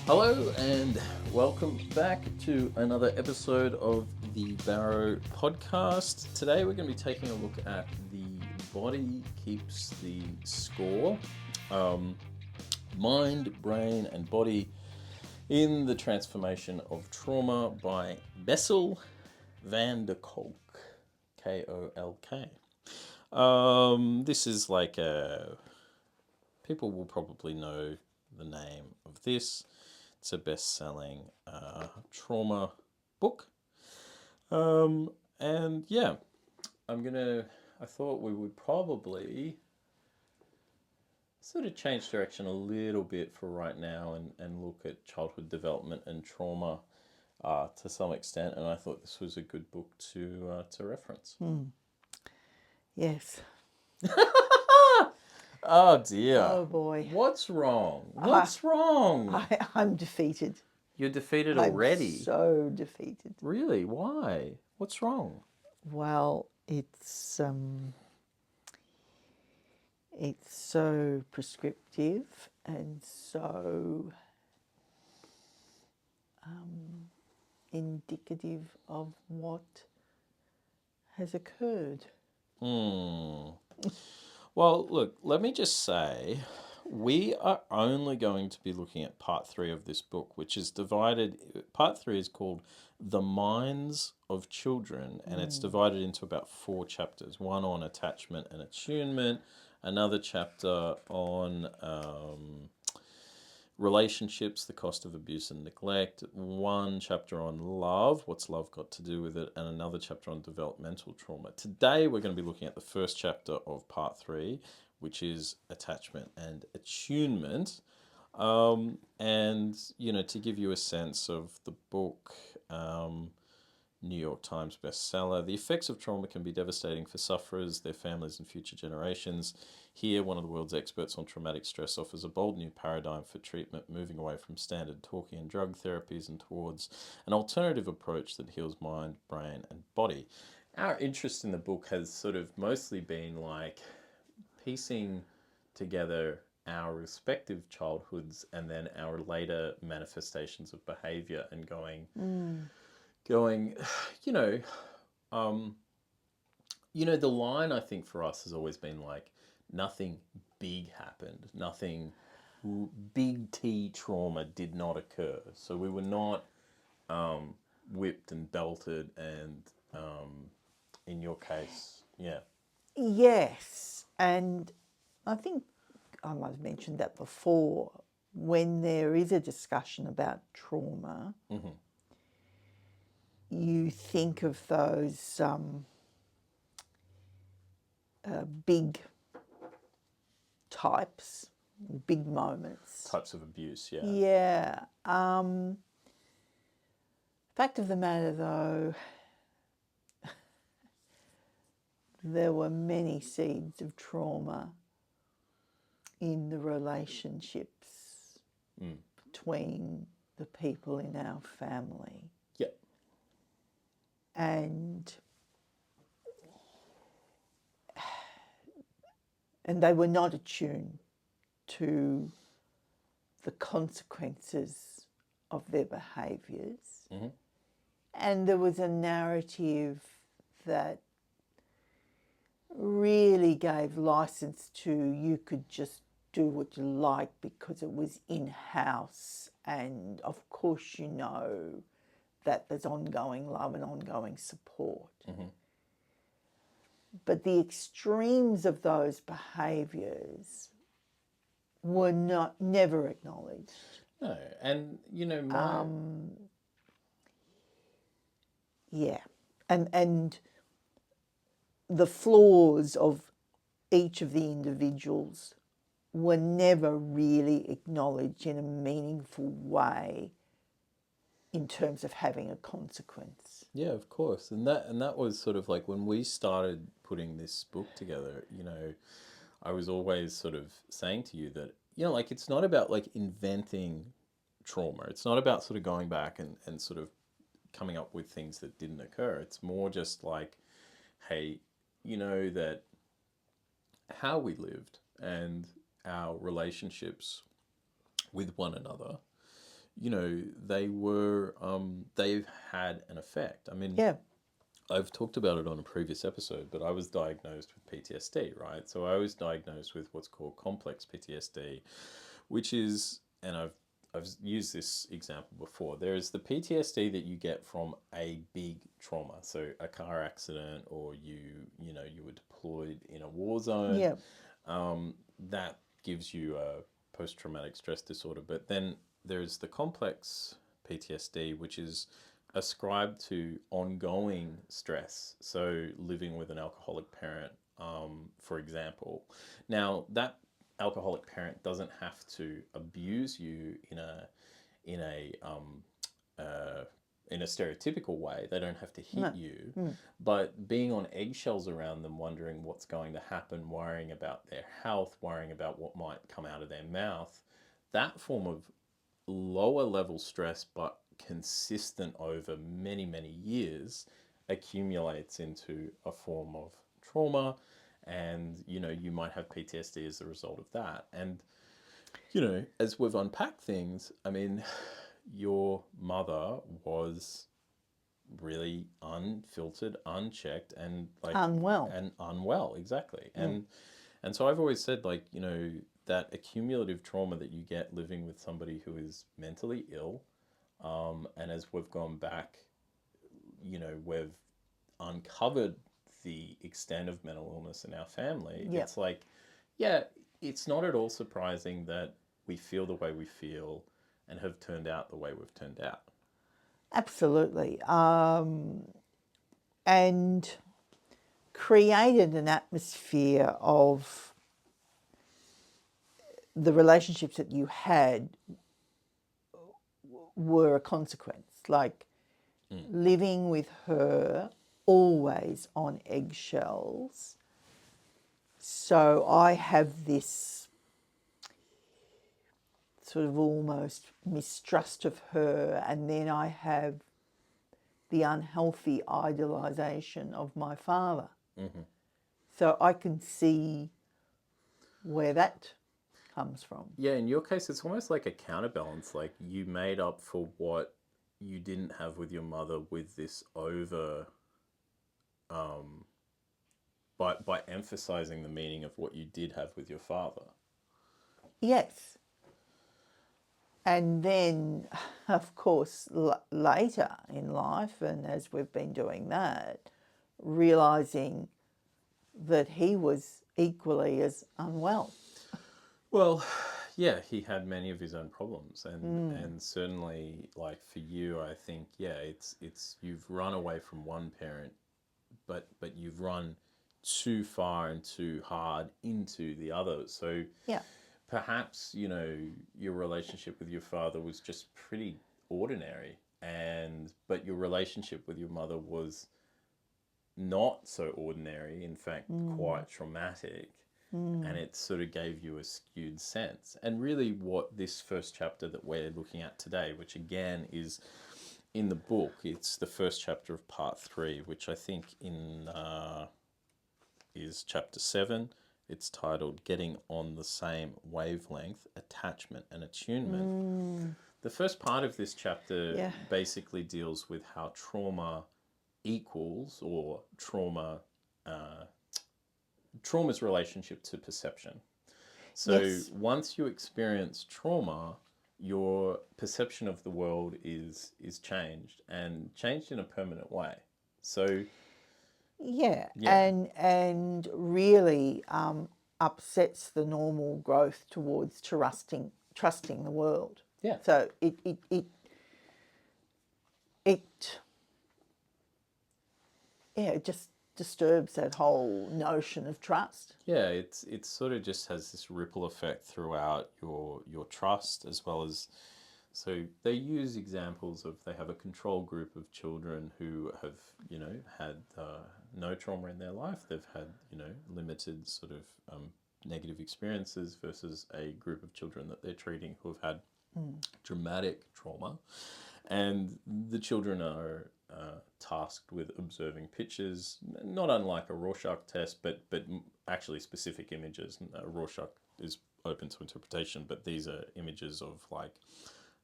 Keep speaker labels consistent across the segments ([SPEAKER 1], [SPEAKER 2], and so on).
[SPEAKER 1] Hello and welcome back to another episode of the BARROW Podcast. Today we're going to be taking a look at The Body Keeps the Score, Mind, Brain and Body in the Transformation of Trauma by Bessel van der Kolk, K-O-L-K. This is like people will probably know the name of this. It's a best-selling trauma book. And yeah, I thought we would probably sort of change direction a little bit for right now and look at childhood development and trauma to some extent. And I thought this was a good book to reference.
[SPEAKER 2] Yes.
[SPEAKER 1] Oh dear.
[SPEAKER 2] Oh boy.
[SPEAKER 1] What's wrong? What's wrong?
[SPEAKER 2] I'm defeated.
[SPEAKER 1] You're defeated already?
[SPEAKER 2] I'm so defeated.
[SPEAKER 1] Really? Why? What's wrong?
[SPEAKER 2] Well, it's so prescriptive and so indicative of what has occurred.
[SPEAKER 1] Well, look, let me just say, we are only going to be looking at part 3 of this book, which is divided. Part 3 is called The Minds of Children, and it's divided into about 4 chapters. One on attachment and attunement, another chapter on relationships, the cost of abuse and neglect, one chapter on love, what's love got to do with it, and another chapter on developmental trauma. Today we're going to be looking at the first chapter of part 3, which is attachment and attunement. And, you know, to give you a sense of the book, New York Times bestseller, the effects of trauma can be devastating for sufferers, their families and future generations. Here, one of the world's experts on traumatic stress offers a bold new paradigm for treatment, moving away from standard talking and drug therapies and towards an alternative approach that heals mind, brain and body. Our interest in the book has sort of mostly been like piecing together our respective childhoods and then our later manifestations of behavior and going, the line I think for us has always been like, nothing big happened, nothing big T trauma did not occur. So we were not whipped and belted and in your case, yeah.
[SPEAKER 2] Yes, and I think I might have mentioned that before. When there is a discussion about trauma, you think of those big types, big moments.
[SPEAKER 1] Types of abuse, yeah.
[SPEAKER 2] Yeah. Fact of the matter, though, there were many seeds of trauma in the relationships between the people in our family.
[SPEAKER 1] Yep.
[SPEAKER 2] And they were not attuned to the consequences of their behaviours. And there was a narrative that really gave license to you could just do what you like because it was in-house, and of course you know that there's ongoing love and ongoing support. But the extremes of those behaviours were never acknowledged.
[SPEAKER 1] No, and
[SPEAKER 2] Yeah, and the flaws of each of the individuals were never really acknowledged in a meaningful way in terms of having a consequence.
[SPEAKER 1] Yeah, of course. And that was sort of like when we started putting this book together, I was always sort of saying to you that, like it's not about like inventing trauma. It's not about sort of going back and sort of coming up with things that didn't occur. It's more just like, hey, that how we lived and our relationships with one another, they've had an effect. I mean,
[SPEAKER 2] Yeah.
[SPEAKER 1] I've talked about it on a previous episode, but I was diagnosed with PTSD, right? So I was diagnosed with what's called complex PTSD, which is, and I've used this example before. There is the PTSD that you get from a big trauma, so a car accident, or you were deployed in a war zone.
[SPEAKER 2] Yeah.
[SPEAKER 1] That gives you a post-traumatic stress disorder. But then there's the complex PTSD, which is ascribed to ongoing stress. So living with an alcoholic parent, for example. Now that alcoholic parent doesn't have to abuse you in a in a stereotypical way. They don't have to hit you, but being on eggshells around them, wondering what's going to happen, worrying about their health, worrying about what might come out of their mouth, that form of lower level stress, but consistent over many, many years, accumulates into a form of trauma. And, you might have PTSD as a result of that. And, as we've unpacked things, I mean, your mother was really unfiltered, unchecked, and unwell, exactly. And so I've always said, that accumulative trauma that you get living with somebody who is mentally ill, and as we've gone back, we've uncovered the extent of mental illness in our family.
[SPEAKER 2] Yeah.
[SPEAKER 1] It's it's not at all surprising that we feel the way we feel and have turned out the way we've turned out.
[SPEAKER 2] Absolutely. And created an atmosphere of the relationships that you had were a consequence. Living with her, always on eggshells. So I have this sort of almost mistrust of her, and then I have the unhealthy idolization of my father.
[SPEAKER 1] Mm-hmm.
[SPEAKER 2] So I can see where that comes from.
[SPEAKER 1] Yeah, in your case, it's almost like a counterbalance. Like you made up for what you didn't have with your mother with this over, by emphasizing the meaning of what you did have with your father.
[SPEAKER 2] Yes. And then, of course, later in life, and as we've been doing that, realising that he was equally as unwell.
[SPEAKER 1] Well, yeah, he had many of his own problems, and certainly, for you, I think, it's you've run away from one parent, but you've run too far and too hard into the other. So
[SPEAKER 2] yeah.
[SPEAKER 1] Perhaps, your relationship with your father was just pretty ordinary, but your relationship with your mother was not so ordinary, in fact, quite traumatic. And it sort of gave you a skewed sense. And really what this first chapter that we're looking at today, which again is in the book, it's the first chapter of part 3, which I think is chapter 7. It's titled Getting on the Same Wavelength, Attachment and Attunement. The first part of this chapter basically deals with how trauma equals, or trauma's relationship to perception. So once you experience trauma, your perception of the world is changed, and changed in a permanent way. So
[SPEAKER 2] and really upsets the normal growth towards trusting the world.
[SPEAKER 1] Yeah.
[SPEAKER 2] So it just disturbs that whole notion of trust.
[SPEAKER 1] Yeah, it sort of just has this ripple effect throughout your trust, as well as, so they use examples of, they have a control group of children who have, had no trauma in their life. They've had, limited sort of negative experiences, versus a group of children that they're treating who have had dramatic trauma. And the children are tasked with observing pictures, not unlike a Rorschach test, but actually specific images. Rorschach is open to interpretation, but these are images of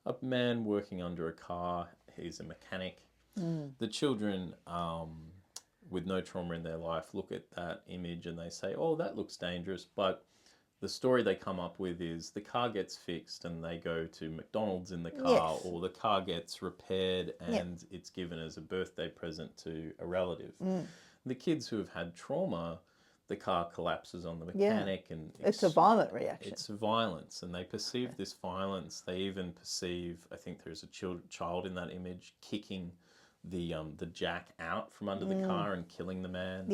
[SPEAKER 1] a man working under a car. He's a mechanic. The children with no trauma in their life look at that image and they say, oh, that looks dangerous. But the story they come up with is the car gets fixed and they go to McDonald's in the car,
[SPEAKER 2] Yes.
[SPEAKER 1] or the car gets repaired and
[SPEAKER 2] Yep.
[SPEAKER 1] it's given as a birthday present to a relative. The kids who have had trauma, the car collapses on the mechanic and
[SPEAKER 2] It's a violent reaction.
[SPEAKER 1] it's violence, and they perceive this violence. They even perceive, I think there's a child in that image kicking the jack out from under the car and killing the man,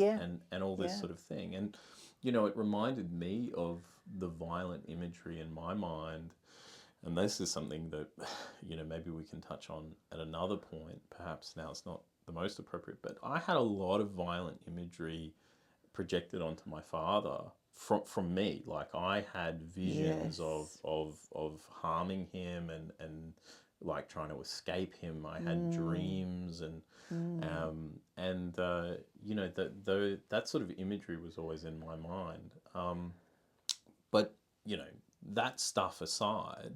[SPEAKER 1] and all this sort of thing. And you know, it reminded me of the violent imagery in my mind. And this is something that, you know, maybe we can touch on at another point. Perhaps now it's not the most appropriate, but I had a lot of violent imagery projected onto my father from me. Like I had visions of harming him and like trying to escape him. I had dreams and you know, that sort of imagery was always in my mind. But you know, that stuff aside,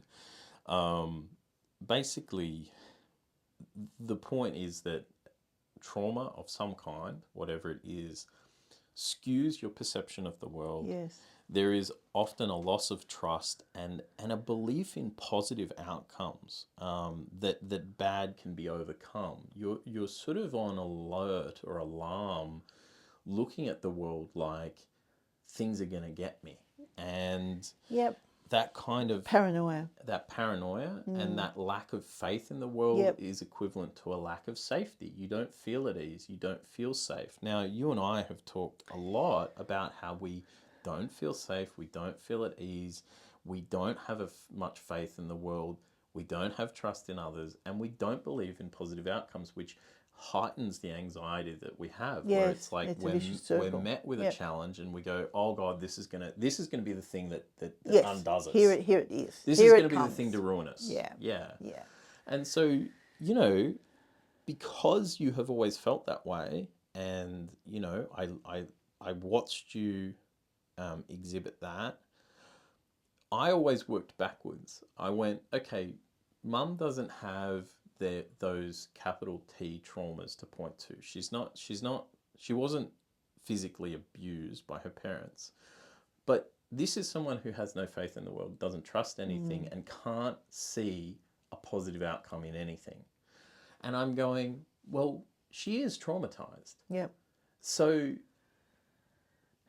[SPEAKER 1] basically the point is that trauma of some kind, whatever it is, skews your perception of the world.
[SPEAKER 2] Yes.
[SPEAKER 1] There is often a loss of trust and a belief in positive outcomes, that bad can be overcome. You're sort of on alert or alarm, looking at the world like things are going to get me. And that kind of
[SPEAKER 2] paranoia
[SPEAKER 1] and that lack of faith in the world is equivalent to a lack of safety. You don't feel at ease. You don't feel safe. Now, you and I have talked a lot about how we don't feel safe. We don't feel at ease. We don't have much faith in the world. We don't have trust in others. And we don't believe in positive outcomes, which heightens the anxiety that we have.
[SPEAKER 2] Yes,
[SPEAKER 1] where it's like
[SPEAKER 2] it's a
[SPEAKER 1] when
[SPEAKER 2] vicious
[SPEAKER 1] we're
[SPEAKER 2] circle.
[SPEAKER 1] met with a challenge and we go, oh God, this is gonna be the thing that undoes us.
[SPEAKER 2] Here it is.
[SPEAKER 1] This
[SPEAKER 2] Here
[SPEAKER 1] is going
[SPEAKER 2] it
[SPEAKER 1] to be the
[SPEAKER 2] comes.
[SPEAKER 1] thing to ruin us.
[SPEAKER 2] Yeah.
[SPEAKER 1] And so, you know, because you have always felt that way, and you know, I watched you exhibit that. I always worked backwards. I went, okay, Mum doesn't have those capital T traumas to point to. She wasn't physically abused by her parents, but this is someone who has no faith in the world, doesn't trust anything, and can't see a positive outcome in anything. And I'm going, well, she is traumatized.
[SPEAKER 2] Yep.
[SPEAKER 1] So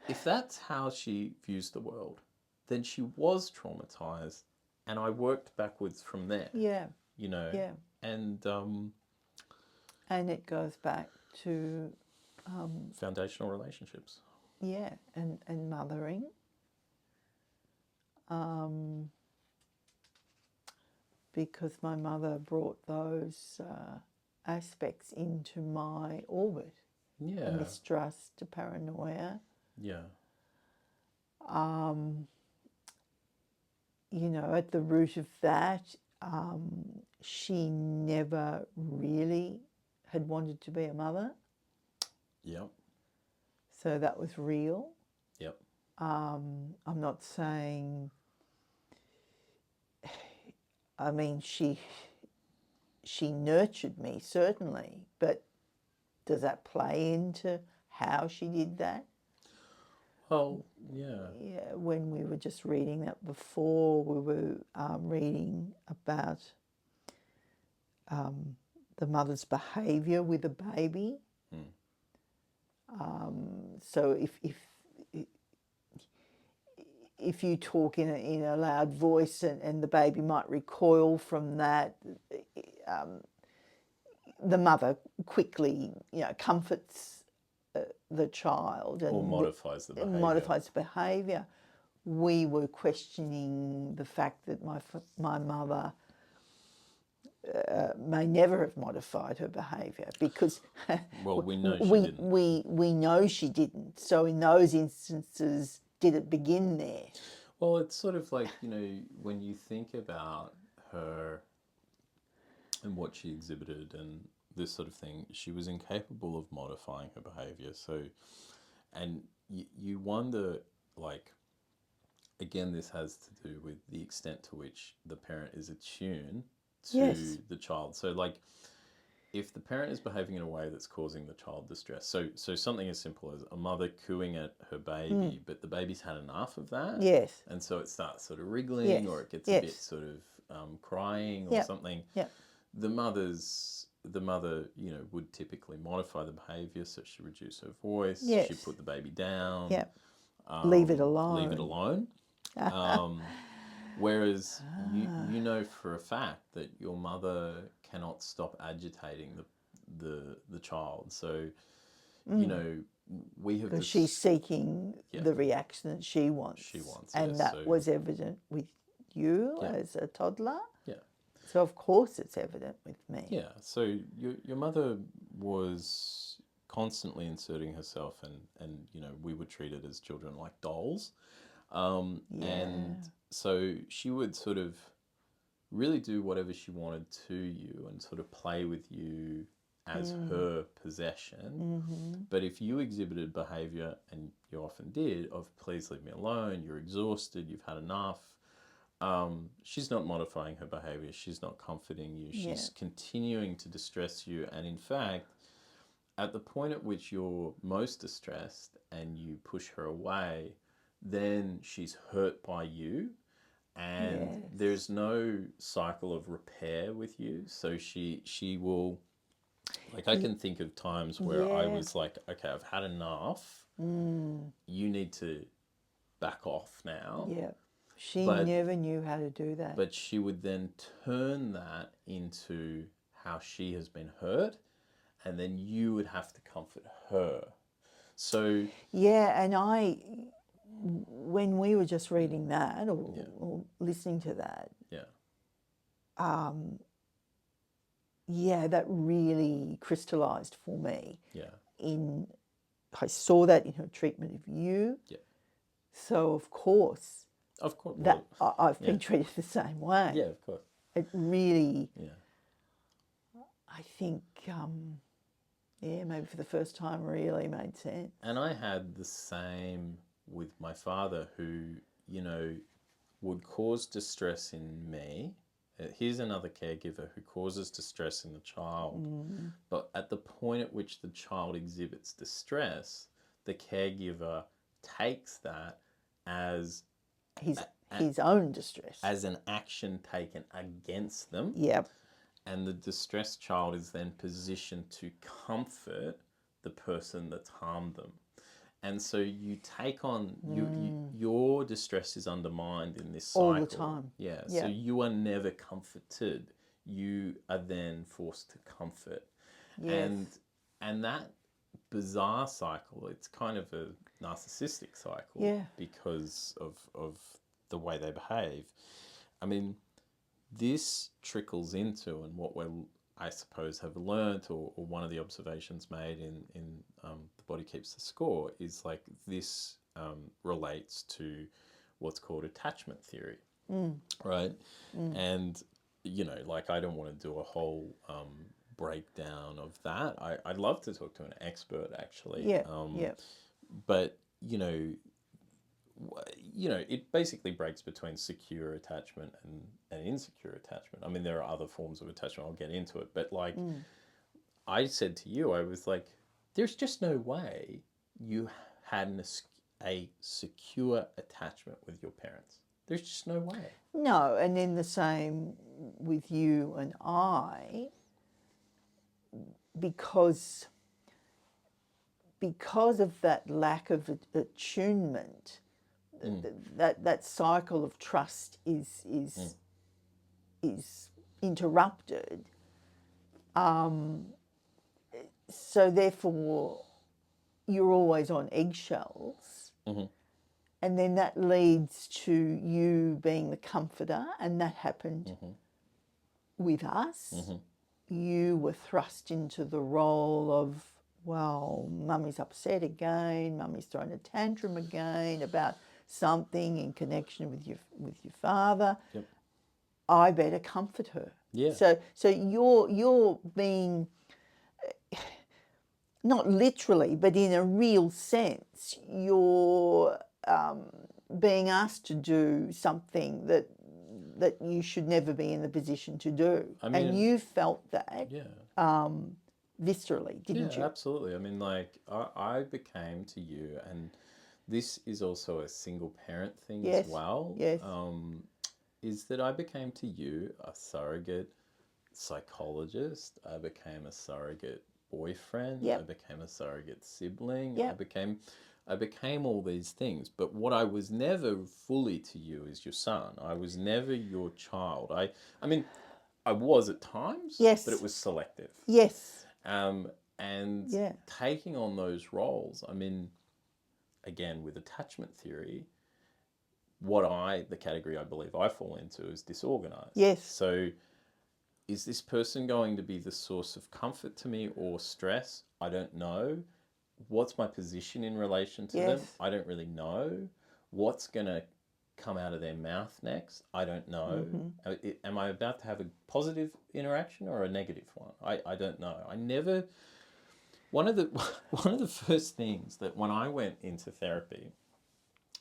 [SPEAKER 1] if that's how she views the world, then she was traumatized, and I worked backwards from there.
[SPEAKER 2] Yeah.
[SPEAKER 1] You know.
[SPEAKER 2] Yeah.
[SPEAKER 1] And
[SPEAKER 2] it goes back to
[SPEAKER 1] foundational relationships.
[SPEAKER 2] Yeah, and mothering. Because my mother brought those aspects into my orbit.
[SPEAKER 1] Yeah.
[SPEAKER 2] Mistrust, to paranoia.
[SPEAKER 1] Yeah.
[SPEAKER 2] You know, at the root of that, she never really had wanted to be a mother.
[SPEAKER 1] Yep.
[SPEAKER 2] So that was real.
[SPEAKER 1] Yep.
[SPEAKER 2] I'm not saying, I mean, she nurtured me, certainly, but does that play into how she did that?
[SPEAKER 1] Well, yeah.
[SPEAKER 2] Yeah, when we were just reading that before, we were reading about the mother's behaviour with a baby. So if you talk in a loud voice and the baby might recoil from that, the mother quickly, you know, comforts the child and
[SPEAKER 1] or modifies the behaviour.
[SPEAKER 2] Modifies the behaviour. We were questioning the fact that my mother may never have modified her behaviour because
[SPEAKER 1] well, we know she didn't.
[SPEAKER 2] We know she didn't. So in those instances, did it begin there?
[SPEAKER 1] Well, it's sort of like, you know, when you think about her and what she exhibited and this sort of thing, she was incapable of modifying her behaviour. So, and you wonder, like, again, this has to do with the extent to which the parent is attuned to
[SPEAKER 2] Yes.
[SPEAKER 1] the child. So like, if the parent is behaving in a way that's causing the child distress, so something as simple as a mother cooing at her baby, but the baby's had enough of that,
[SPEAKER 2] Yes.
[SPEAKER 1] and so it starts sort of wriggling,
[SPEAKER 2] Yes.
[SPEAKER 1] or it gets a
[SPEAKER 2] Yes.
[SPEAKER 1] bit sort of crying or
[SPEAKER 2] Yep.
[SPEAKER 1] something.
[SPEAKER 2] Yep.
[SPEAKER 1] The mother, would typically modify the behaviour, so she'd reduce her voice,
[SPEAKER 2] Yes.
[SPEAKER 1] she'd put the baby down,
[SPEAKER 2] Yep. Leave it
[SPEAKER 1] leave it
[SPEAKER 2] alone.
[SPEAKER 1] alone. Whereas you know for a fact that your mother cannot stop agitating the child. So, we have
[SPEAKER 2] Because
[SPEAKER 1] this.
[SPEAKER 2] she's seeking the reaction that she wants. And
[SPEAKER 1] yes,
[SPEAKER 2] that
[SPEAKER 1] so-
[SPEAKER 2] was evident with you
[SPEAKER 1] Yeah.
[SPEAKER 2] as a toddler.
[SPEAKER 1] Yeah.
[SPEAKER 2] So of course it's evident with me.
[SPEAKER 1] Yeah. So your mother was constantly inserting herself, and we would treat it as children like dolls. And so she would sort of really do whatever she wanted to you and sort of play with you as her possession. But if you exhibited behaviour, and you often did, of please leave me alone, you're exhausted, you've had enough, she's not modifying her behaviour, she's not comforting you, she's continuing to distress you. And in fact, at the point at which you're most distressed and you push her away, then she's hurt by you, and there's no cycle of repair with you. So she will, like, I can think of times where I was like, okay, I've had enough. You need to back off now.
[SPEAKER 2] Yeah. She never knew how to do that.
[SPEAKER 1] But she would then turn that into how she has been hurt, and then you would have to comfort her. So
[SPEAKER 2] yeah, and when we were just reading that or listening to that, that really crystallized for me.
[SPEAKER 1] Yeah.
[SPEAKER 2] I saw that in her treatment of you.
[SPEAKER 1] Yeah.
[SPEAKER 2] So of course that
[SPEAKER 1] Well,
[SPEAKER 2] I've been treated the same way.
[SPEAKER 1] yeah, of course.
[SPEAKER 2] It really,
[SPEAKER 1] Yeah.
[SPEAKER 2] I think, maybe for the first time, really made sense.
[SPEAKER 1] And I had the same with my father, who, would cause distress in me. Here's another caregiver who causes distress in the child. But at the point at which the child exhibits distress, the caregiver takes that as
[SPEAKER 2] His own distress.
[SPEAKER 1] as an action taken against them.
[SPEAKER 2] Yep.
[SPEAKER 1] And the distressed child is then positioned to comfort the person that's harmed them. And so you take on, your distress is undermined in this cycle.
[SPEAKER 2] All the time.
[SPEAKER 1] Yeah, so you are never comforted. You are then forced to comfort.
[SPEAKER 2] Yes.
[SPEAKER 1] And that bizarre cycle, it's kind of a narcissistic cycle because of the way they behave. I mean, this trickles into, and what I suppose have learnt, or one of the observations made in The Body Keeps the Score, is like this relates to what's called attachment theory, right? And, like, I don't want to do a whole breakdown of that. I'd love to talk to an expert, actually. But, it basically breaks between secure attachment and insecure attachment. I mean, there are other forms of attachment. I'll get into it. But, like, I said to you, I was like, there's just no way you had a secure attachment with your parents. There's just no way.
[SPEAKER 2] No, and then the same with you and I, because of that lack of attunement, that cycle of trust is interrupted. So therefore, you're always on eggshells, and then that leads to you being the comforter, and that happened with us. You were thrust into the role of, well, Mummy's upset again, Mummy's throwing a tantrum again about something in connection with your father.
[SPEAKER 1] Yep.
[SPEAKER 2] I better comfort her.
[SPEAKER 1] Yeah.
[SPEAKER 2] So you're being, not literally, but in a real sense, you're being asked to do something that that you should never be in the position to do.
[SPEAKER 1] I mean,
[SPEAKER 2] and you felt that
[SPEAKER 1] yeah.
[SPEAKER 2] Viscerally, didn't you?
[SPEAKER 1] Absolutely. I mean, like, I became to you, and this is also a single parent thing as well,
[SPEAKER 2] Yes.
[SPEAKER 1] is that I became to you a surrogate psychologist. I became a surrogate boyfriend.
[SPEAKER 2] Yep.
[SPEAKER 1] I became a surrogate sibling.
[SPEAKER 2] Yep.
[SPEAKER 1] I became all these things. But what I was never fully to you is your son. I was never your child. I mean, I was at times,
[SPEAKER 2] Yes.
[SPEAKER 1] but it was selective.
[SPEAKER 2] Yes.
[SPEAKER 1] And taking on those roles, I mean, again, with attachment theory, the category I believe I fall into is disorganized.
[SPEAKER 2] Yes.
[SPEAKER 1] So is this person going to be the source of comfort to me or stress? I don't know. What's my position in relation to them? I don't really know. What's going to come out of their mouth next? I don't know. Mm-hmm. Am I about to have a positive interaction or a negative one? I don't know. I never... One of the first things that when I went into therapy,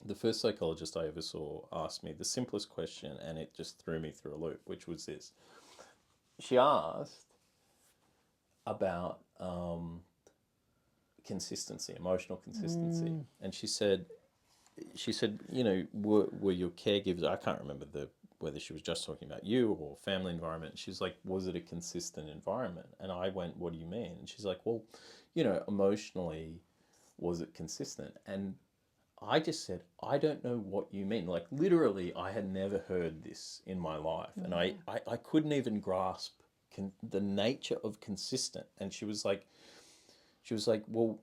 [SPEAKER 1] the first psychologist I ever saw asked me the simplest question, and it just threw me through a loop, which was this. She asked about consistency, emotional consistency. And she said, you know, were your caregivers, I can't remember whether she was just talking about you or family environment. She's like, was it a consistent environment? And I went, what do you mean? And she's like, well, you know, emotionally, was it consistent? And I just said, I don't know what you mean. Like, literally, I had never heard this in my life. And I couldn't even grasp the nature of consistent. And she was like, well,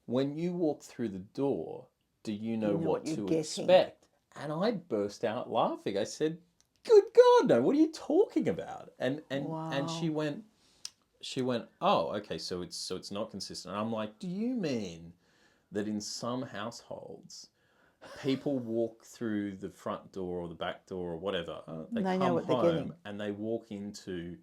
[SPEAKER 1] when you walk through the door, do you know what to expect? And I burst out laughing. I said, good God, no, what are you talking about? And she went, oh, okay, so it's not consistent. And I'm like, do you mean that in some households, people walk through the front door or the back door or whatever, they come home and they walk into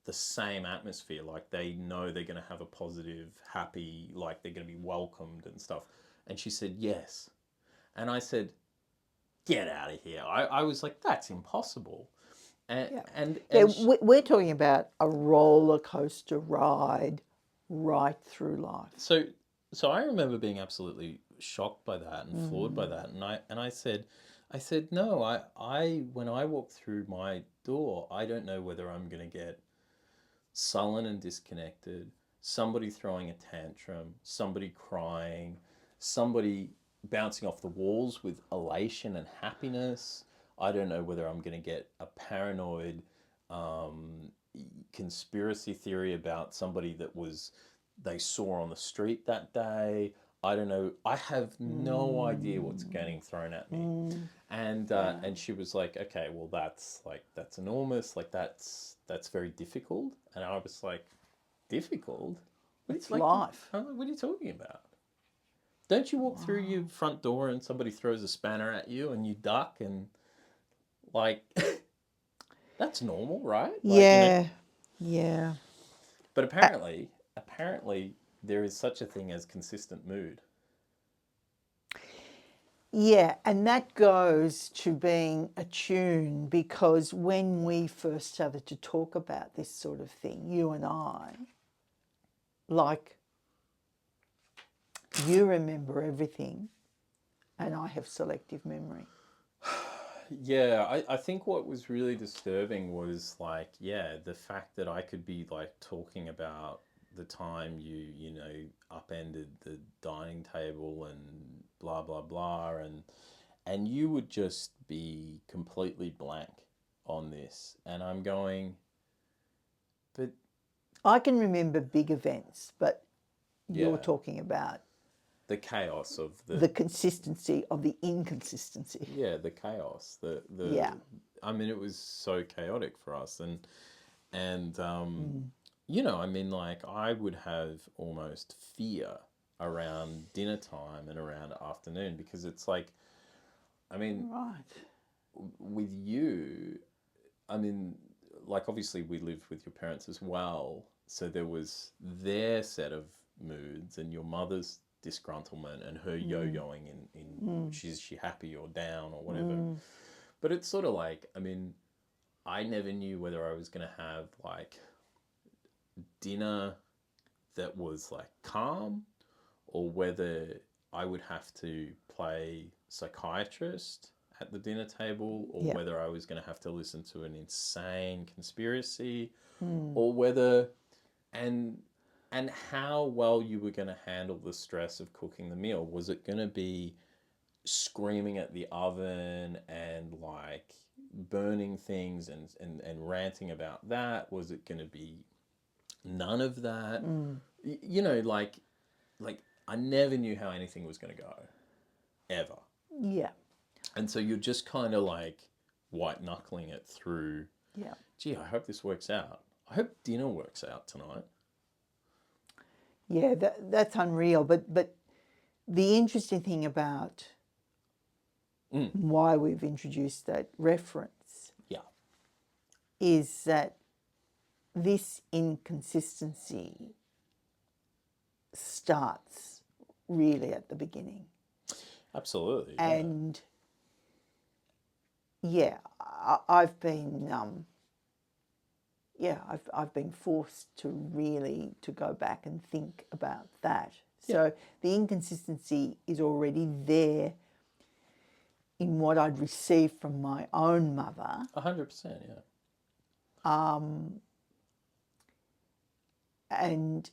[SPEAKER 1] the same atmosphere, like they know they're going to have a positive, happy, like they're going to be welcomed and stuff? And she said, yes. And I said, get out of here. I was like, that's impossible. And
[SPEAKER 2] we're talking about a roller coaster ride right through life.
[SPEAKER 1] So I remember being absolutely shocked by that and floored by that. And I said, no, I when I walk through my door, I don't know whether I'm going to get sullen and disconnected, somebody throwing a tantrum, somebody crying, somebody bouncing off the walls with elation and happiness. I don't know whether I'm going to get a paranoid conspiracy theory about somebody that they saw on the street that day. I don't know. I have no idea what's getting thrown at me. And she was like, okay, well, that's enormous. Like, that's very difficult. And I was like, difficult?
[SPEAKER 2] It's like life.
[SPEAKER 1] What are you talking about? Don't you walk through your front door and somebody throws a spanner at you and you duck and, like, that's normal, right? Like,
[SPEAKER 2] yeah.
[SPEAKER 1] But apparently there is such a thing as consistent mood.
[SPEAKER 2] Yeah, and that goes to being attuned, because when we first started to talk about this sort of thing, you and I, like, you remember everything and I have selective memory.
[SPEAKER 1] Yeah, I think what was really disturbing was, like, the fact that I could be, like, talking about the time you know, upended the dining table and blah, blah, blah, and you would just be completely blank on this. And I'm going, but...
[SPEAKER 2] I can remember big events, but you're talking about...
[SPEAKER 1] the chaos of
[SPEAKER 2] the consistency of the inconsistency.
[SPEAKER 1] Yeah, the chaos. I mean, it was so chaotic for us, and you know, I mean, like, I would have almost fear around dinner time and around afternoon, because it's like, I mean, with you, I mean, like, obviously we lived with your parents as well, so there was their set of moods and your mother's disgruntlement and her yo-yoing in is she happy or down or whatever. But it's sort of like, I mean, I never knew whether I was going to have like dinner that was like calm, or whether I would have to play psychiatrist at the dinner table, or
[SPEAKER 2] Yeah.
[SPEAKER 1] whether I was going to have to listen to an insane conspiracy, or whether and and how well you were going to handle the stress of cooking the meal. Was it going to be screaming at the oven and like burning things and ranting about that? Was it going to be none of that? You know, like I never knew how anything was going to go, ever.
[SPEAKER 2] Yeah.
[SPEAKER 1] And so you're just kind of like white knuckling it through.
[SPEAKER 2] Yeah.
[SPEAKER 1] Gee, I hope this works out. I hope dinner works out tonight.
[SPEAKER 2] Yeah, that's unreal. But the interesting thing about why we've introduced that reference
[SPEAKER 1] Yeah.
[SPEAKER 2] is that this inconsistency starts really at the beginning.
[SPEAKER 1] Absolutely.
[SPEAKER 2] And I've been I've been forced to really to go back and think about that. So the inconsistency is already there in what I'd received from my own mother.
[SPEAKER 1] 100%, yeah.
[SPEAKER 2] And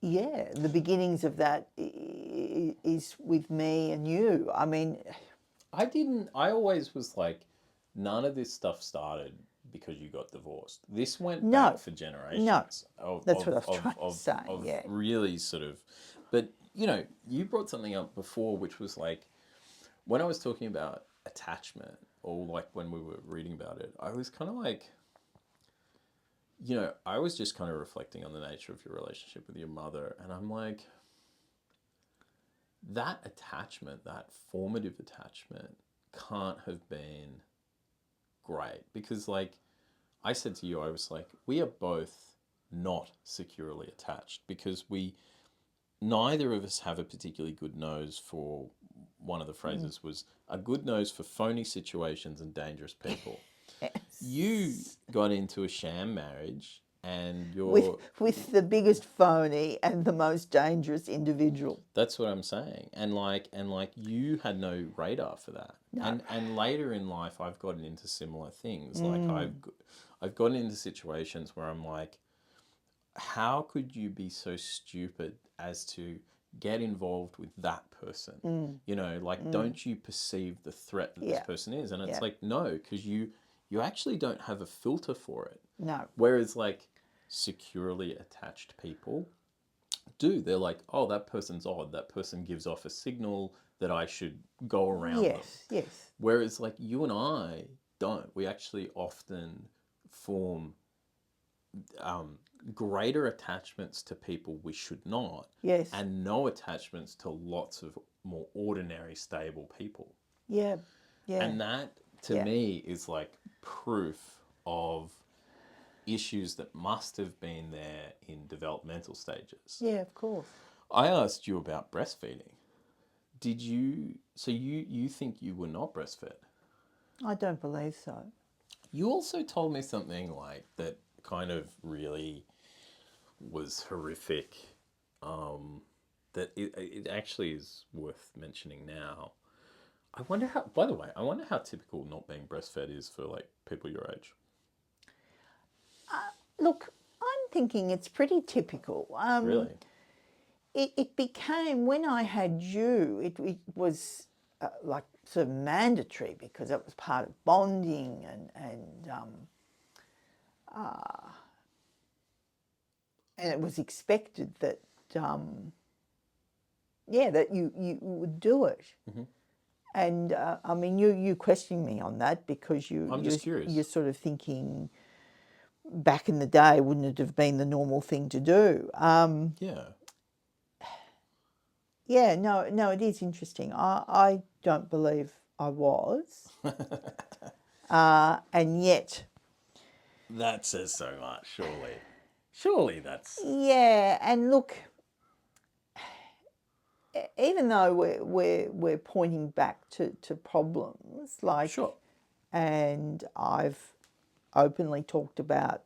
[SPEAKER 2] the beginnings of that is with me and you. I mean,
[SPEAKER 1] I always was like, none of this stuff started because you got divorced. This went back for generations.
[SPEAKER 2] No, that's what I was trying to say,
[SPEAKER 1] really sort of, but you know, you brought something up before, which was like, when I was talking about attachment, or like when we were reading about it, I was kind of like, you know, I was just kind of reflecting on the nature of your relationship with your mother, and I'm like, that attachment, that formative attachment, can't have been great, because like I said to you, I was like, we are both not securely attached, because neither of us have a particularly good nose for, one of the phrases was, a good nose for phony situations and dangerous people.
[SPEAKER 2] yes.
[SPEAKER 1] You got into a sham marriage, and you're
[SPEAKER 2] with the biggest phony and the most dangerous individual.
[SPEAKER 1] That's what I'm saying. And like you had no radar for that.
[SPEAKER 2] No.
[SPEAKER 1] And later in life, I've gotten into similar things. Like I've gotten into situations where I'm like, how could you be so stupid as to get involved with that person? You know, like, don't you perceive the threat that this person is? And it's like, no, because you actually don't have a filter for it.
[SPEAKER 2] No.
[SPEAKER 1] Whereas like securely attached people do. They're like, oh, that person's odd. That person gives off a signal that I should go around them.
[SPEAKER 2] Yes.
[SPEAKER 1] Whereas like you and I don't. We actually often form greater attachments to people we should not.
[SPEAKER 2] Yes.
[SPEAKER 1] And no attachments to lots of more ordinary, stable people.
[SPEAKER 2] Yeah.
[SPEAKER 1] And that, to me, is like proof of issues that must have been there in developmental stages.
[SPEAKER 2] Yeah, of course.
[SPEAKER 1] I asked you about breastfeeding. You think you were not breastfed? I
[SPEAKER 2] don't believe so.
[SPEAKER 1] You also told me something like that kind of really was horrific, that it actually is worth mentioning now. I wonder how typical not being breastfed is for like people your age.
[SPEAKER 2] Look, I'm thinking it's pretty typical.
[SPEAKER 1] Really?
[SPEAKER 2] It became, when I had you, it was like sort of mandatory, because it was part of bonding and it was expected that that you would do it. Mm-hmm. And I mean, you questioning me on that, because
[SPEAKER 1] I'm just curious.
[SPEAKER 2] You're sort of thinking, back in the day, wouldn't it have been the normal thing to do? Yeah, no, it is interesting. I don't believe I was. And yet...
[SPEAKER 1] That says so much, surely. Surely that's...
[SPEAKER 2] Yeah, and look, even though we're pointing back to problems, like...
[SPEAKER 1] Sure.
[SPEAKER 2] and I've openly talked about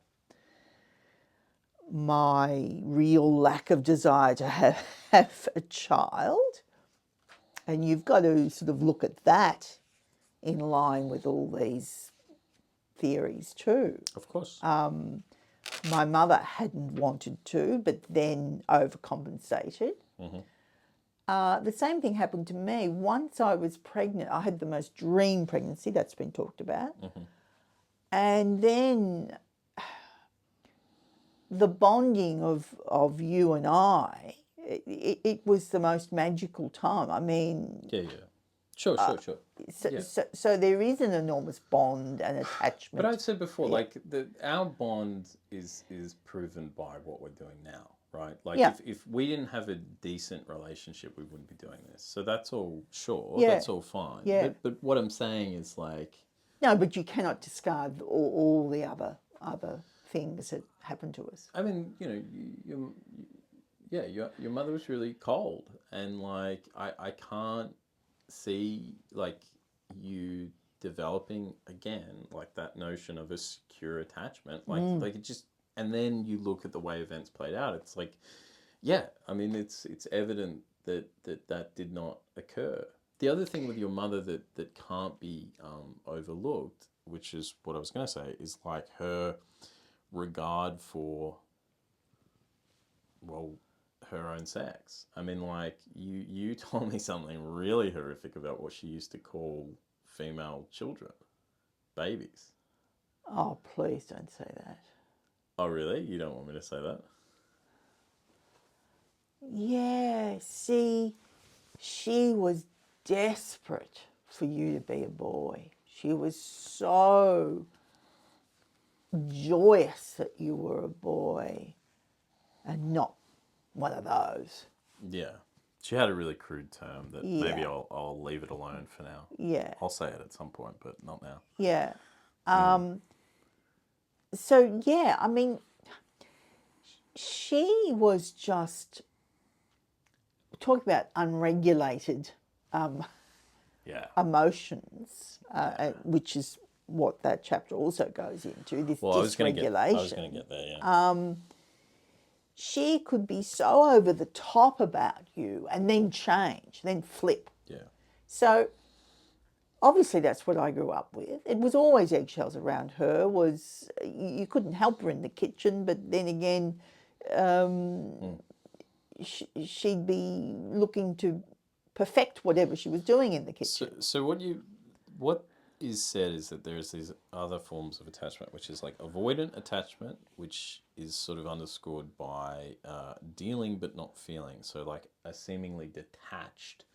[SPEAKER 2] my real lack of desire to have a child. And you've got to sort of look at that in line with all these theories too.
[SPEAKER 1] Of course.
[SPEAKER 2] My mother hadn't wanted to, but then overcompensated. The same thing happened to me. Once I was pregnant, I had the most dream pregnancy, that's been talked about. And then the bonding of you and I, it was the most magical time. I mean...
[SPEAKER 1] Yeah. Sure.
[SPEAKER 2] So there is an enormous bond and attachment.
[SPEAKER 1] But I've said before, like our bond is proven by what we're doing now, right? Like if we didn't have a decent relationship, we wouldn't be doing this. So that's all that's all fine.
[SPEAKER 2] Yeah.
[SPEAKER 1] But what I'm saying is like...
[SPEAKER 2] No, but you cannot discard all the other things that happen to us.
[SPEAKER 1] I mean, you know, your mother was really cold, and like I can't see like you developing again like that notion of a secure attachment, like it just, and then you look at the way events played out, it's like, I mean it's evident that did not occur. The other thing with your mother that can't be overlooked, which is what I was going to say, is like her regard for, well, her own sex. I mean, like, you told me something really horrific about what she used to call female children, babies.
[SPEAKER 2] Oh, please don't say that.
[SPEAKER 1] Oh, really? You don't want me to say that?
[SPEAKER 2] Yeah, see, she was desperate for you to be a boy. She was so joyous that you were a boy and not one of those.
[SPEAKER 1] Yeah. She had a really crude term that maybe I'll leave it alone for now.
[SPEAKER 2] Yeah.
[SPEAKER 1] I'll say it at some point, but not now.
[SPEAKER 2] Yeah. So, yeah, I mean, she was just, talk about unregulated emotions, which is what that chapter also goes into, this dysregulation.
[SPEAKER 1] I was going to get there, yeah.
[SPEAKER 2] She could be so over the top about you and then change, then flip.
[SPEAKER 1] Yeah.
[SPEAKER 2] So obviously that's what I grew up with. It was always eggshells around her. You couldn't help her in the kitchen, but then again, she'd be looking to perfect whatever she was doing in the kitchen.
[SPEAKER 1] So what is said is that there's these other forms of attachment, which is like avoidant attachment, which is sort of underscored by dealing but not feeling. So like a seemingly detached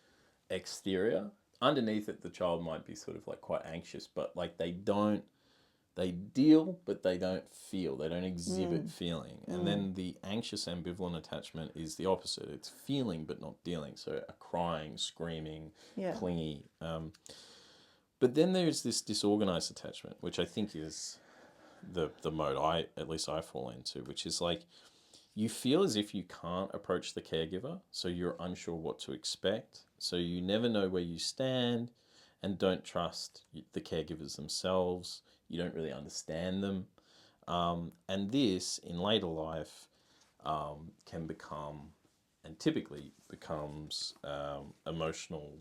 [SPEAKER 1] exterior. Underneath it, the child might be sort of like quite anxious, but like they deal, but they don't feel. They don't exhibit feeling. And then the anxious ambivalent attachment is the opposite. It's feeling, but not dealing. So a crying, screaming, clingy. But then there's this disorganized attachment, which I think is the mode I fall into, which is like you feel as if you can't approach the caregiver, so you're unsure what to expect. So you never know where you stand and don't trust the caregivers themselves. You don't really understand them. And this, in later life, can become, and typically becomes, emotional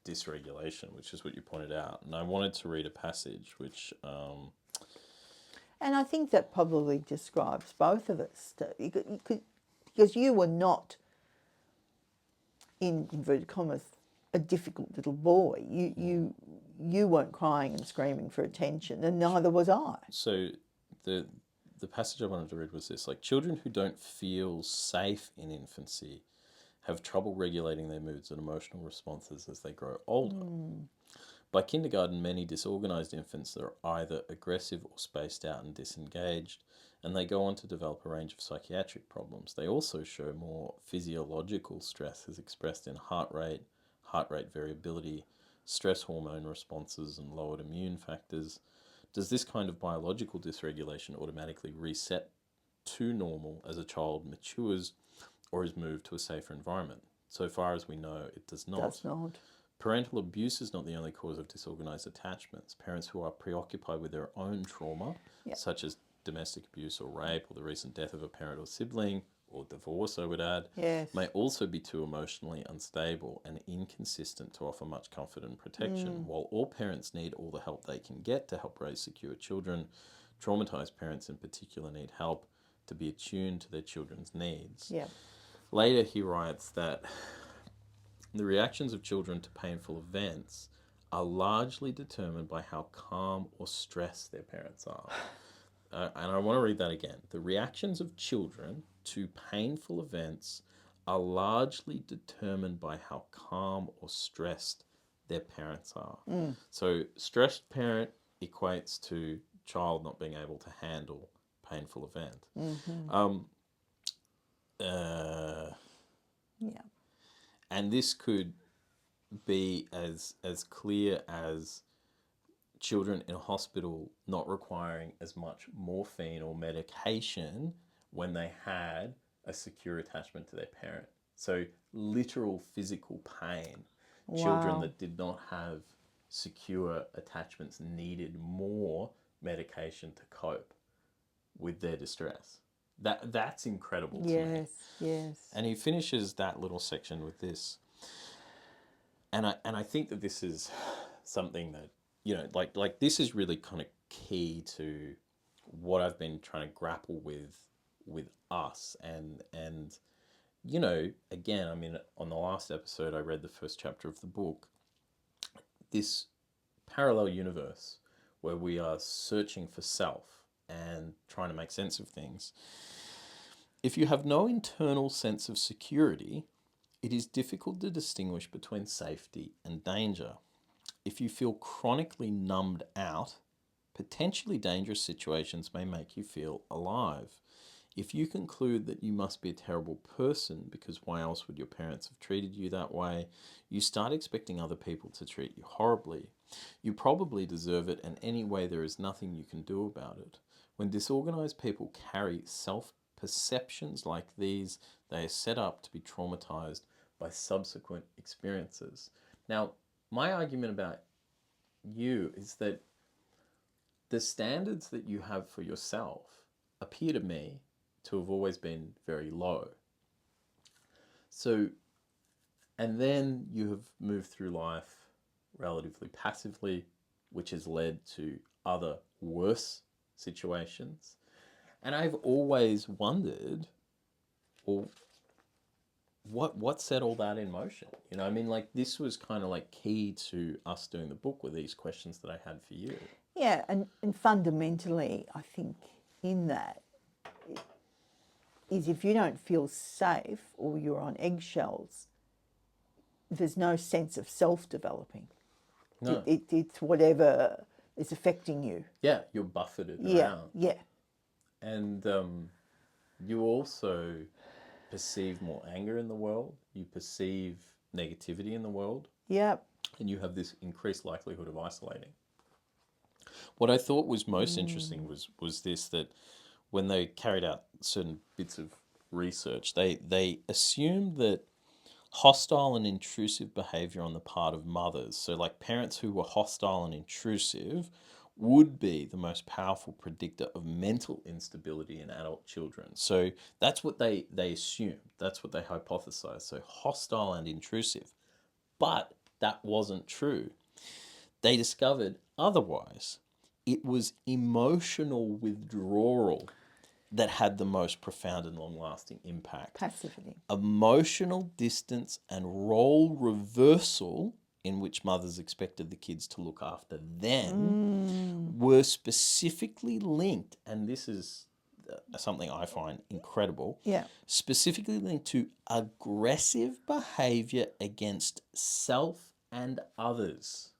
[SPEAKER 1] dysregulation, which is what you pointed out. And I wanted to read a passage which...
[SPEAKER 2] And I think that probably describes both of us, because you were not, in inverted commas, a difficult little boy. You weren't crying and screaming for attention, and neither was I.
[SPEAKER 1] So the passage I wanted to read was this, like, children who don't feel safe in infancy have trouble regulating their moods and emotional responses as they grow older. By kindergarten, many disorganized infants are either aggressive or spaced out and disengaged, and they go on to develop a range of psychiatric problems. They also show more physiological stress as expressed in heart rate variability, stress hormone responses, and lowered immune factors. Does this kind of biological dysregulation automatically reset to normal as a child matures or is moved to a safer environment? So far as we know, it does not. Parental abuse is not the only cause of disorganized attachments. Parents who are preoccupied with their own trauma, such as domestic abuse or rape or the recent death of a parent or sibling, or divorce, I would add,
[SPEAKER 2] Yes.
[SPEAKER 1] may also be too emotionally unstable and inconsistent to offer much comfort and protection. While all parents need all the help they can get to help raise secure children, traumatized parents in particular need help to be attuned to their children's needs.
[SPEAKER 2] Yeah.
[SPEAKER 1] Later, he writes that the reactions of children to painful events are largely determined by how calm or stressed their parents are. And I want to read that again. The reactions of children to painful events are largely determined by how calm or stressed their parents are. So stressed parent equates to child not being able to handle painful event.
[SPEAKER 2] Yeah.
[SPEAKER 1] And this could be as clear as children in a hospital not requiring as much morphine or medication when they had a secure attachment to their parent. So literal physical pain. Children
[SPEAKER 2] Wow.
[SPEAKER 1] that did not have secure attachments needed more medication to cope with their distress. That's incredible to me.
[SPEAKER 2] Yes, yes.
[SPEAKER 1] And he finishes that little section with this. And I think that this is something that, you know, like this is really kind of key to what I've been trying to grapple with us. And you know, again, I mean, on the last episode, I read the first chapter of the book. This parallel universe where we are searching for self and trying to make sense of things. If you have no internal sense of security, it is difficult to distinguish between safety and danger. If you feel chronically numbed out, potentially dangerous situations may make you feel alive. If you conclude that you must be a terrible person because why else would your parents have treated you that way, you start expecting other people to treat you horribly. You probably deserve it, and anyway, there is nothing you can do about it. When disorganized people carry self-perceptions like these, they are set up to be traumatized by subsequent experiences. Now, my argument about you is that the standards that you have for yourself appear to me to have always been very low. So, and then you have moved through life relatively passively, which has led to other worse situations. And I've always wondered, well, what set all that in motion? You know, I mean, like this was kind of like key to us doing the book with these questions that I had for you.
[SPEAKER 2] Yeah, and fundamentally, I think in that is if you don't feel safe or you're on eggshells, there's no sense of self developing.
[SPEAKER 1] No.
[SPEAKER 2] It's whatever is affecting you.
[SPEAKER 1] Yeah, you're buffeted
[SPEAKER 2] Yeah,
[SPEAKER 1] around.
[SPEAKER 2] yeah.
[SPEAKER 1] And you also perceive more anger in the world. You perceive negativity in the world.
[SPEAKER 2] Yep.
[SPEAKER 1] And you have this increased likelihood of isolating. What I thought was most interesting was this, that when they carried out certain bits of research, they assumed that hostile and intrusive behavior on the part of mothers, so like parents who were hostile and intrusive, would be the most powerful predictor of mental instability in adult children. So that's what they assumed. That's what they hypothesized. So hostile and intrusive. But that wasn't true. They discovered otherwise. It was emotional withdrawal that had the most profound and long-lasting impact.
[SPEAKER 2] Passivity.
[SPEAKER 1] Emotional distance and role reversal, in which mothers expected the kids to look after them, were specifically linked, and this is something I find incredible, specifically linked to aggressive behavior against self and others.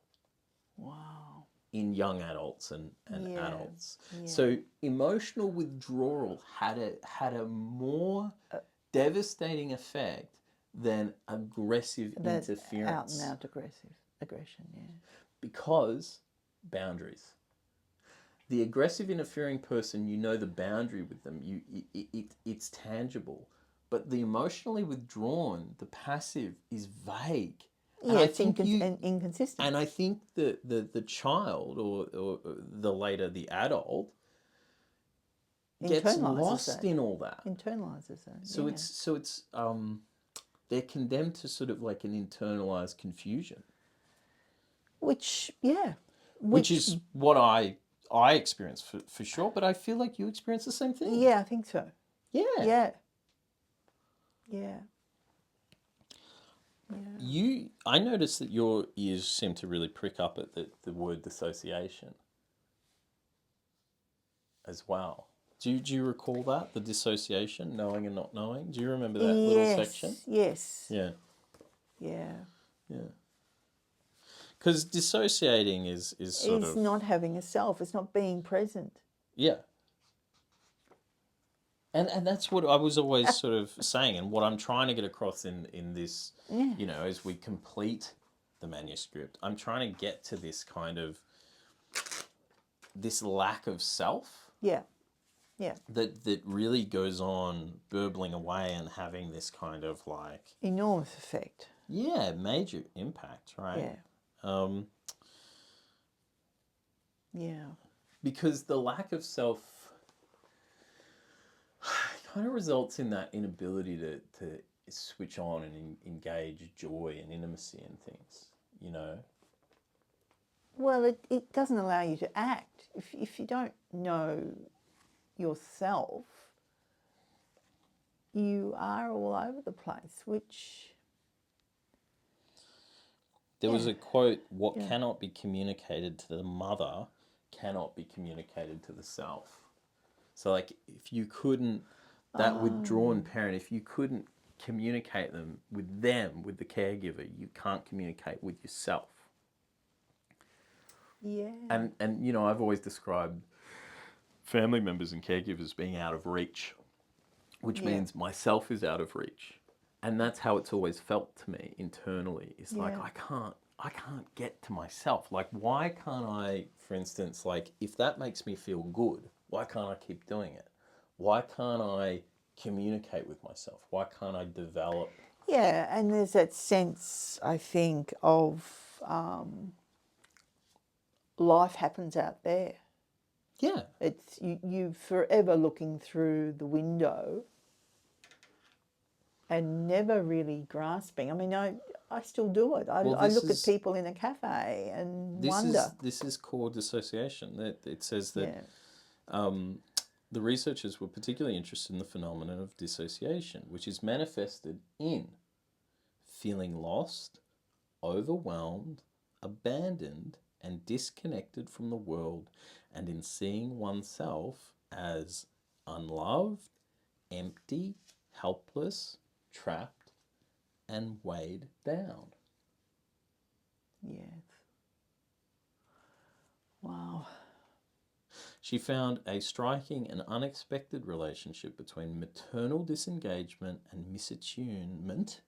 [SPEAKER 2] Wow.
[SPEAKER 1] In young adults and adults. So emotional withdrawal had a more devastating effect than aggressive interference.
[SPEAKER 2] Out and out aggression, yeah.
[SPEAKER 1] Because boundaries. The aggressive interfering person, you know the boundary with them. It's tangible. But the emotionally withdrawn, the passive, is vague.
[SPEAKER 2] Yeah,
[SPEAKER 1] And I
[SPEAKER 2] it's
[SPEAKER 1] think
[SPEAKER 2] inconsistent.
[SPEAKER 1] and I think the child or the later the adult gets
[SPEAKER 2] Internalizes
[SPEAKER 1] lost
[SPEAKER 2] that.
[SPEAKER 1] in all that.
[SPEAKER 2] Internalizes that.
[SPEAKER 1] So
[SPEAKER 2] yeah.
[SPEAKER 1] it's they're condemned to sort of like an internalized confusion,
[SPEAKER 2] Which
[SPEAKER 1] is what I experience for sure. But I feel like you experience the same thing.
[SPEAKER 2] Yeah, I think so.
[SPEAKER 1] Yeah.
[SPEAKER 2] Yeah. Yeah.
[SPEAKER 1] I noticed that your ears seem to really prick up at the word dissociation as well. Do you recall that, the dissociation, knowing and not knowing? Do you remember that little section?
[SPEAKER 2] Yes.
[SPEAKER 1] Yeah.
[SPEAKER 2] Yeah.
[SPEAKER 1] Yeah. Because dissociating is sort
[SPEAKER 2] It's
[SPEAKER 1] of...
[SPEAKER 2] not having a self. It's not being present.
[SPEAKER 1] Yeah. And that's what I was always sort of saying, and what I'm trying to get across in this, as we complete the manuscript, I'm trying to get to this kind of, this lack of self.
[SPEAKER 2] Yeah. Yeah.
[SPEAKER 1] That really goes on burbling away and having this kind of like...
[SPEAKER 2] Enormous effect.
[SPEAKER 1] Yeah, major impact, right?
[SPEAKER 2] Yeah. Yeah.
[SPEAKER 1] Because the lack of self kind of results in that inability to switch on and engage joy and intimacy in things,
[SPEAKER 2] Well, it doesn't allow you to act. If you don't know yourself, you are all over the place, which...
[SPEAKER 1] There was a quote, what cannot be communicated to the mother cannot be communicated to the self. So like if you couldn't, that withdrawn parent, if you couldn't communicate with the caregiver, you can't communicate with yourself.
[SPEAKER 2] Yeah.
[SPEAKER 1] And I've always described family members and caregivers being out of reach, which means myself is out of reach. And that's how it's always felt to me internally. It's like, I can't get to myself. Like, why can't I, for instance, like, if that makes me feel good, why can't I keep doing it? Why can't I communicate with myself? Why can't I develop?
[SPEAKER 2] Yeah, and there's that sense, I think, of life happens out there.
[SPEAKER 1] Yeah.
[SPEAKER 2] It's you forever looking through the window and never really grasping. I mean, I still do it. I look at people in a cafe and wonder.
[SPEAKER 1] This is called dissociation. It says that the researchers were particularly interested in the phenomenon of dissociation, which is manifested in feeling lost, overwhelmed, abandoned, and disconnected from the world, and in seeing oneself as unloved, empty, helpless, trapped, and weighed down.
[SPEAKER 2] Yes. Wow.
[SPEAKER 1] She found a striking and unexpected relationship between maternal disengagement and misattunement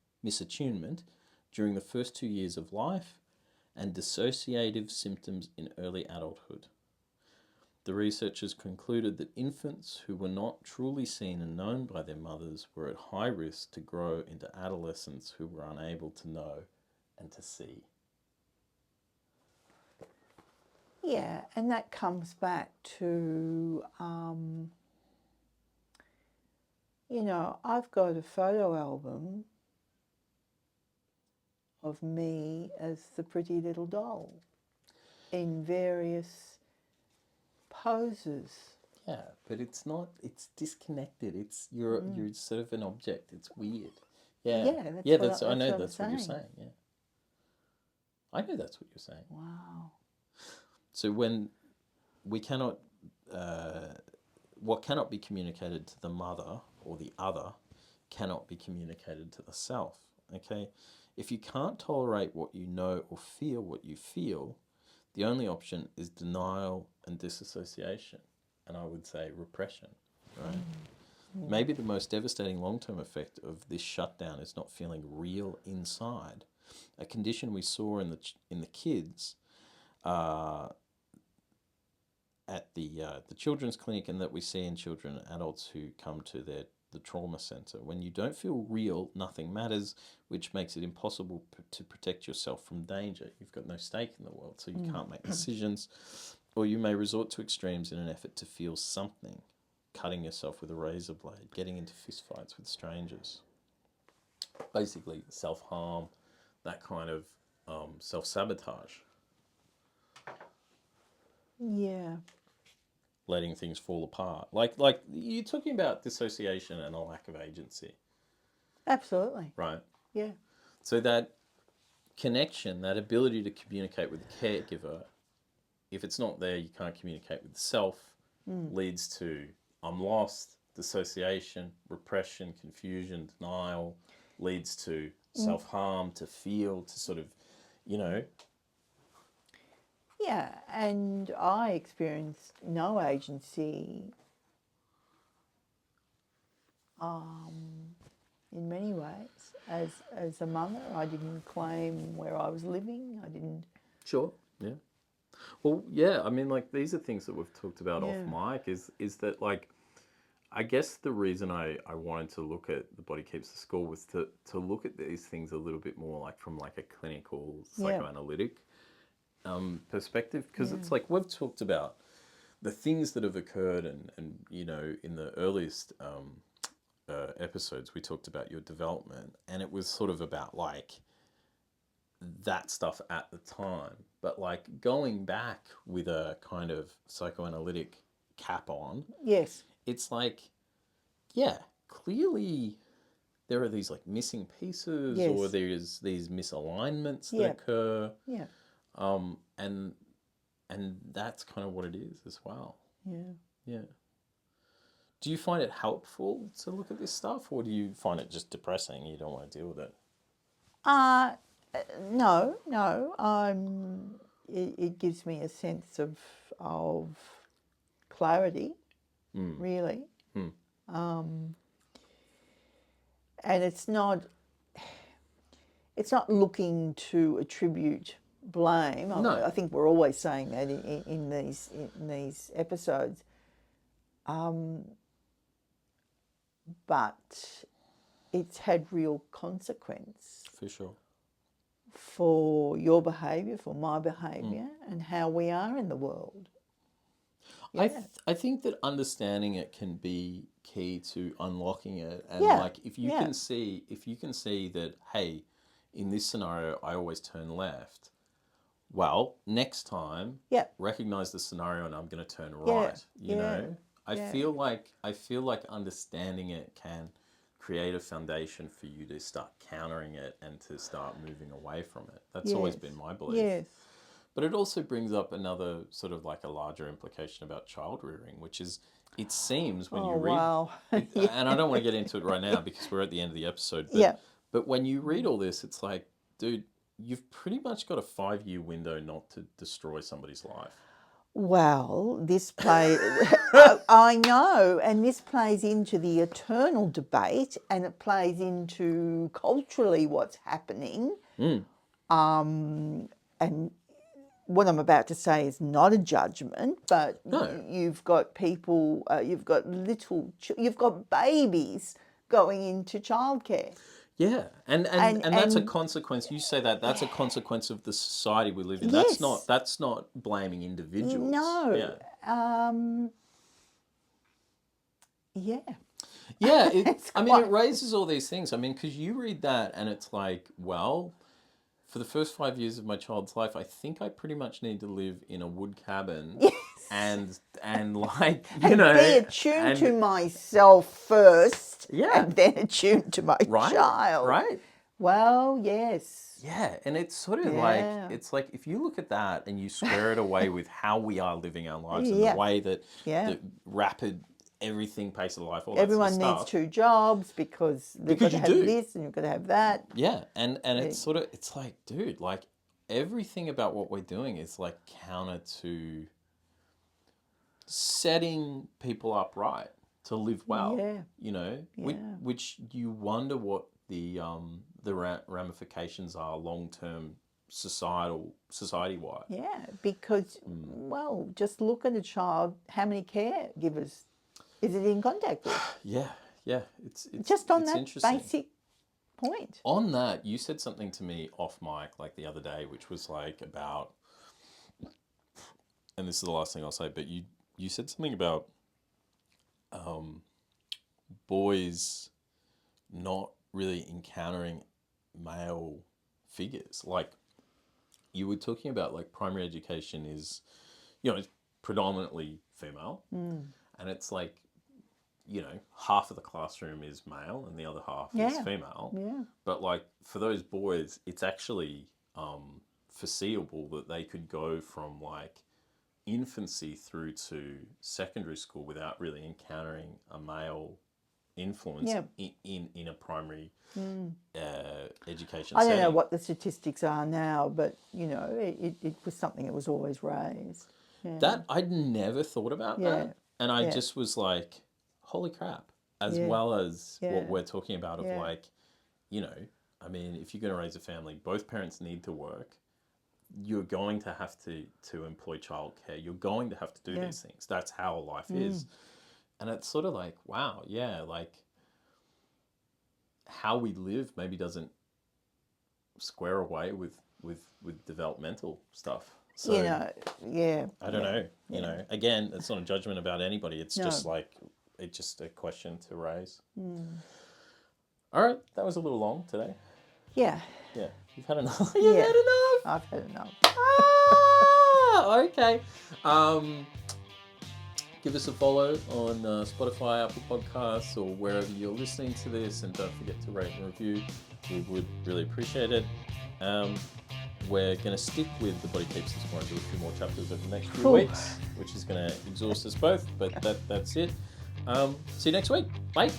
[SPEAKER 1] during the first 2 years of life and dissociative symptoms in early adulthood. The researchers concluded that infants who were not truly seen and known by their mothers were at high risk to grow into adolescents who were unable to know and to see.
[SPEAKER 2] Yeah, and that comes back to, I've got a photo album of me as the pretty little doll in various poses.
[SPEAKER 1] Yeah, but it's not, it's disconnected. It's, you're sort of an object. It's weird. Yeah. I know that's what you're saying. Yeah. I know that's what you're saying.
[SPEAKER 2] Wow.
[SPEAKER 1] So when we cannot, what cannot be communicated to the mother or the other cannot be communicated to the self, okay? If you can't tolerate what you know or feel what you feel, the only option is denial and disassociation, and I would say repression, right? Maybe the most devastating long-term effect of this shutdown is not feeling real inside, a condition we saw in the kids at the children's clinic, and that we see in children and adults who come to their the trauma center. When you don't feel real, nothing matters, which makes it impossible to protect yourself from danger. You've got no stake in the world, so you can't make decisions, or you may resort to extremes in an effort to feel something, cutting yourself with a razor blade, getting into fistfights with strangers. Basically, self-harm, that kind of self-sabotage.
[SPEAKER 2] Yeah.
[SPEAKER 1] Letting things fall apart. Like you're talking about dissociation and a lack of agency.
[SPEAKER 2] Absolutely.
[SPEAKER 1] Right?
[SPEAKER 2] Yeah.
[SPEAKER 1] So that connection, that ability to communicate with the caregiver, if it's not there, you can't communicate with the self, leads to I'm lost, dissociation, repression, confusion, denial, leads to self-harm, to feel, to sort of,
[SPEAKER 2] Yeah, and I experienced no agency in many ways. As a mother, I didn't claim where I was living. I didn't.
[SPEAKER 1] Sure. Yeah. Well, yeah. I mean, like these are things that we've talked about off mic. Is that like, I guess the reason I wanted to look at The Body Keeps the Score was to look at these things a little bit more like from like a clinical psychoanalytic perspective, because it's like we've talked about the things that have occurred and in the earliest episodes we talked about your development, and it was sort of about like that stuff at the time, but like going back with a kind of psychoanalytic cap on,
[SPEAKER 2] Yes.
[SPEAKER 1] it's like, clearly there are these like missing pieces, or there's these misalignments that occur.
[SPEAKER 2] Yeah.
[SPEAKER 1] And that's kind of what it is as well.
[SPEAKER 2] Yeah.
[SPEAKER 1] Yeah. Do you find it helpful to look at this stuff, or do you find it just depressing? You don't want to deal with it?
[SPEAKER 2] No. It gives me a sense of clarity, really. And it's not looking to attribute blame.
[SPEAKER 1] No.
[SPEAKER 2] I think we're always saying that in these episodes. But it's had real consequence.
[SPEAKER 1] For sure.
[SPEAKER 2] For your behaviour, for my behaviour, and how we are in the world. Yeah.
[SPEAKER 1] I think that understanding it can be key to unlocking it, and like if you can see that, hey, in this scenario I always turn left. Well, next time, recognize the scenario and I'm going to turn right. You know, I feel like understanding it can create a foundation for you to start countering it and to start moving away from it. That's always been my belief.
[SPEAKER 2] Yes.
[SPEAKER 1] But it also brings up another sort of like a larger implication about child rearing, which is it seems when you read,
[SPEAKER 2] wow.
[SPEAKER 1] and I don't want to get into it right now because we're at the end of the episode, but when you read all this, it's like, dude, you've pretty much got a 5-year window not to destroy somebody's life.
[SPEAKER 2] Well, this plays, I know, and this plays into the eternal debate, and it plays into culturally what's happening. And what I'm about to say is not a judgment, but you've got people, you've got babies going into childcare.
[SPEAKER 1] Yeah, and that's a consequence. You say that's a consequence of the society we live in.
[SPEAKER 2] Yes.
[SPEAKER 1] That's not blaming individuals.
[SPEAKER 2] No.
[SPEAKER 1] Yeah. Yeah, it raises all these things. I mean, because you read that and it's like, well, for the first 5 years of my child's life, I think I pretty much need to live in a wood cabin.
[SPEAKER 2] Yes.
[SPEAKER 1] And like,
[SPEAKER 2] be attuned to myself first, and then attuned to my child. Right. Well, yes.
[SPEAKER 1] Yeah, and it's sort of like, it's like if you look at that and you square it away with how we are living our lives and the way that the rapid everything pace of life, all
[SPEAKER 2] everyone
[SPEAKER 1] that sort of
[SPEAKER 2] needs 2 jobs because they've got to have this and you've got to have that.
[SPEAKER 1] Yeah, and it's sort of, it's like, dude, like everything about what we're doing is like counter to setting people up right to live well. You know, which you wonder what the ramifications are long term society-wide.
[SPEAKER 2] Yeah, because well, just look at a child. How many caregivers is it in contact with?
[SPEAKER 1] Yeah, Yeah, it's
[SPEAKER 2] just on
[SPEAKER 1] it's
[SPEAKER 2] that
[SPEAKER 1] interesting.
[SPEAKER 2] basic point.
[SPEAKER 1] On that, you said something to me off mic like the other day, which was like about, and this is the last thing I'll say, but you said something about boys not really encountering male figures. Like, you were talking about like primary education is, it's predominantly female, and it's like, half of the classroom is male and the other half is female.
[SPEAKER 2] Yeah.
[SPEAKER 1] But like for those boys, it's actually foreseeable that they could go from like infancy through to secondary school without really encountering a male influence in a primary education
[SPEAKER 2] I
[SPEAKER 1] setting.
[SPEAKER 2] don't know what the statistics are now, but, it was something that was always raised. Yeah.
[SPEAKER 1] That, I'd never thought about that. And I just was like, holy crap. As well as what we're talking about of like, I mean, if you're going to raise a family, both parents need to work. You're going to have to employ childcare. You're going to have to do these things. That's how life is. And it's sort of like, wow, like how we live maybe doesn't square away with developmental stuff. So, I don't know. You know, again, it's not a judgment about anybody. It's just like, it's just a question to raise. All right, that was a little long today.
[SPEAKER 2] Yeah.
[SPEAKER 1] Yeah, you've had enough. You've had enough.
[SPEAKER 2] I've had enough.
[SPEAKER 1] Okay. Give us a follow on Spotify, Apple Podcasts, or wherever you're listening to this, and don't forget to rate and review. We would really appreciate it. We're going to stick with The Body Keeps the Score and do a few more chapters over the next few weeks, which is going to exhaust us both, but that's it. See you next week. Bye.